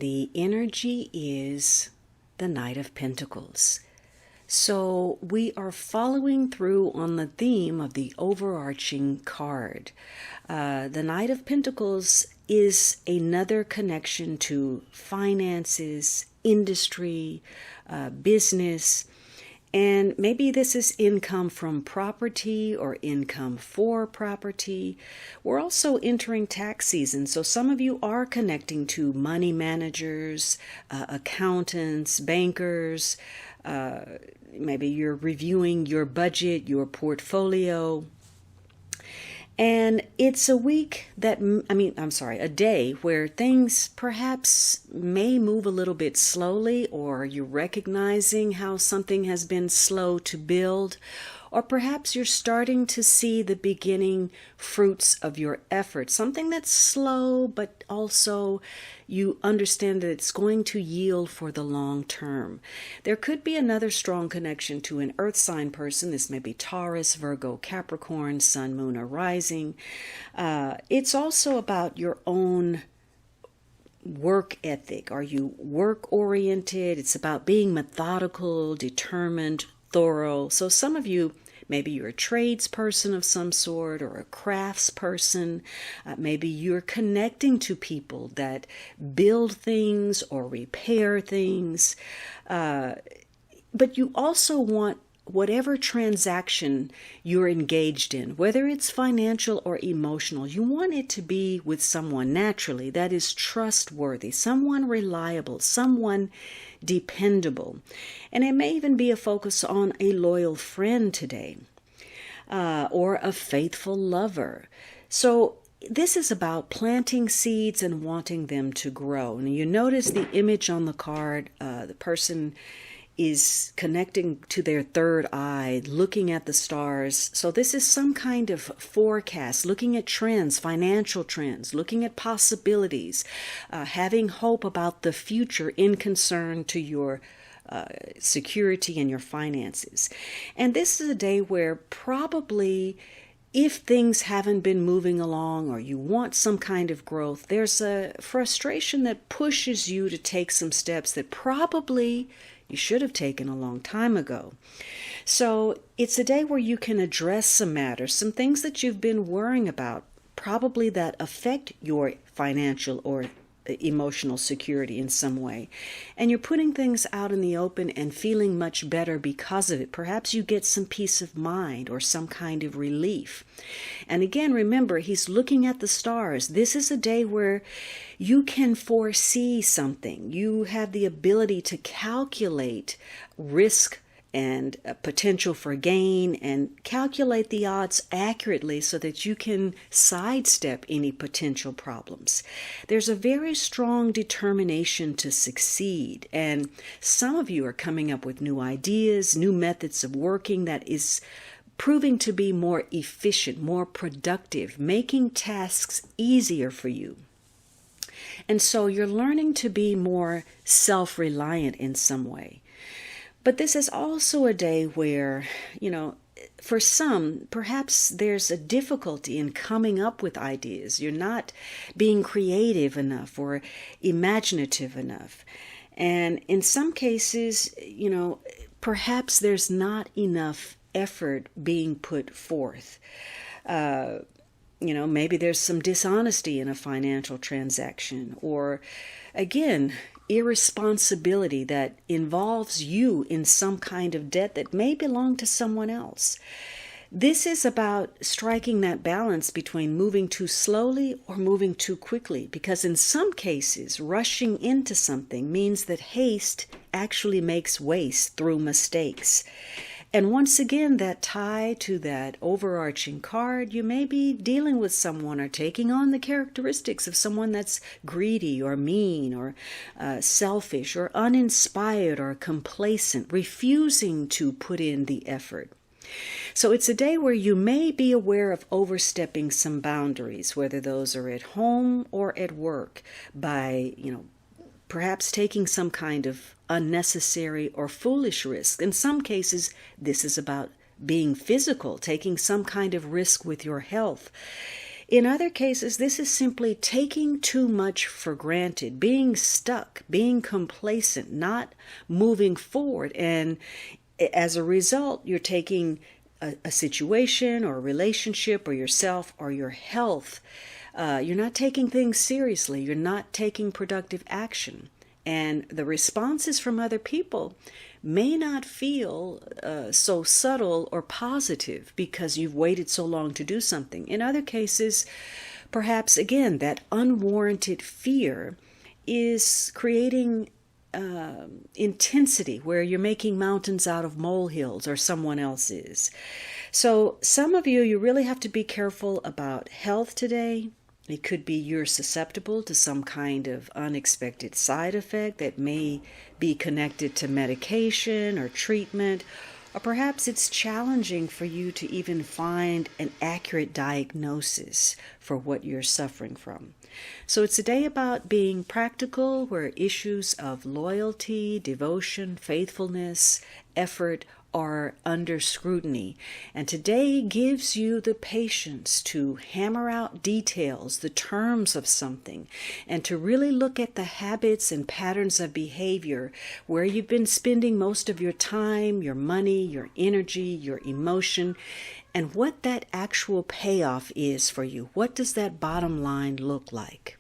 and the energy is the Knight of Pentacles. So we are following through on the theme of the overarching card. The Knight of Pentacles is another connection to finances, industry, business, and maybe this is income from property or income for property. We're also entering tax season, so some of you are connecting to money managers, accountants, bankers. Maybe you're reviewing your budget, your portfolio. And it's a week a day where things perhaps may move a little bit slowly, or you're recognizing how something has been slow to build, or perhaps you're starting to see the beginning fruits of your effort. Something that's slow, but also you understand that it's going to yield for the long term. There could be another strong connection to an earth sign person. This may be Taurus, Virgo, Capricorn, Sun, Moon, or Rising. It's also about your own work ethic. Are you work-oriented? It's about being methodical, determined, thorough. So some of you, maybe you're a tradesperson of some sort or a crafts person. Maybe you're connecting to people that build things or repair things. But you also want whatever transaction you're engaged in, whether it's financial or emotional, you want it to be with someone naturally that is trustworthy, someone reliable, someone dependable. And it may even be a focus on a loyal friend today, or a faithful lover. So this is about planting seeds and wanting them to grow. And you notice the image on the card, the person is connecting to their third eye, looking at the stars. So this is some kind of forecast, looking at trends, financial trends, looking at possibilities, having hope about the future in concern to your security and your finances. And this is a day where probably, if things haven't been moving along or you want some kind of growth, there's a frustration that pushes you to take some steps that probably you should have taken a long time ago. So it's a day where you can address some matters, some things that you've been worrying about, probably that affect your financial or emotional security in some way. And you're putting things out in the open and feeling much better because of it. Perhaps you get some peace of mind or some kind of relief. And again, remember, he's looking at the stars. This is a day where you can foresee something. You have the ability to calculate risk and potential for gain and calculate the odds accurately so that you can sidestep any potential problems. There's a very strong determination to succeed, and some of you are coming up with new ideas, new methods of working that is proving to be more efficient, more productive, making tasks easier for you. And so you're learning to be more self-reliant in some way. But this is also a day where, for some, perhaps there's a difficulty in coming up with ideas. You're not being creative enough or imaginative enough. And in some cases, perhaps there's not enough effort being put forth. Maybe there's some dishonesty in a financial transaction, or again, irresponsibility that involves you in some kind of debt that may belong to someone else. This is about striking that balance between moving too slowly or moving too quickly, because in some cases, rushing into something means that haste actually makes waste through mistakes. And once again, that tie to that overarching card, you may be dealing with someone or taking on the characteristics of someone that's greedy or mean or selfish or uninspired or complacent, refusing to put in the effort. So it's a day where you may be aware of overstepping some boundaries, whether those are at home or at work, by, perhaps taking some kind of unnecessary or foolish risk. In some cases, this is about being physical, taking some kind of risk with your health. In other cases, this is simply taking too much for granted, being stuck, being complacent, not moving forward. And as a result, you're taking a situation or a relationship or yourself or your health. You're not taking things seriously. You're not taking productive action. And the responses from other people may not feel so subtle or positive because you've waited so long to do something. In other cases, perhaps, again, that unwarranted fear is creating intensity where you're making mountains out of molehills or someone else is. So some of you really have to be careful about health today. It could be you're susceptible to some kind of unexpected side effect that may be connected to medication or treatment, or perhaps it's challenging for you to even find an accurate diagnosis for what you're suffering from. So it's a day about being practical, where issues of loyalty, devotion, faithfulness, effort are under scrutiny. And today gives you the patience to hammer out details, the terms of something, and to really look at the habits and patterns of behavior where you've been spending most of your time, your money, your energy, your emotion, and what that actual payoff is for you. What does that bottom line look like?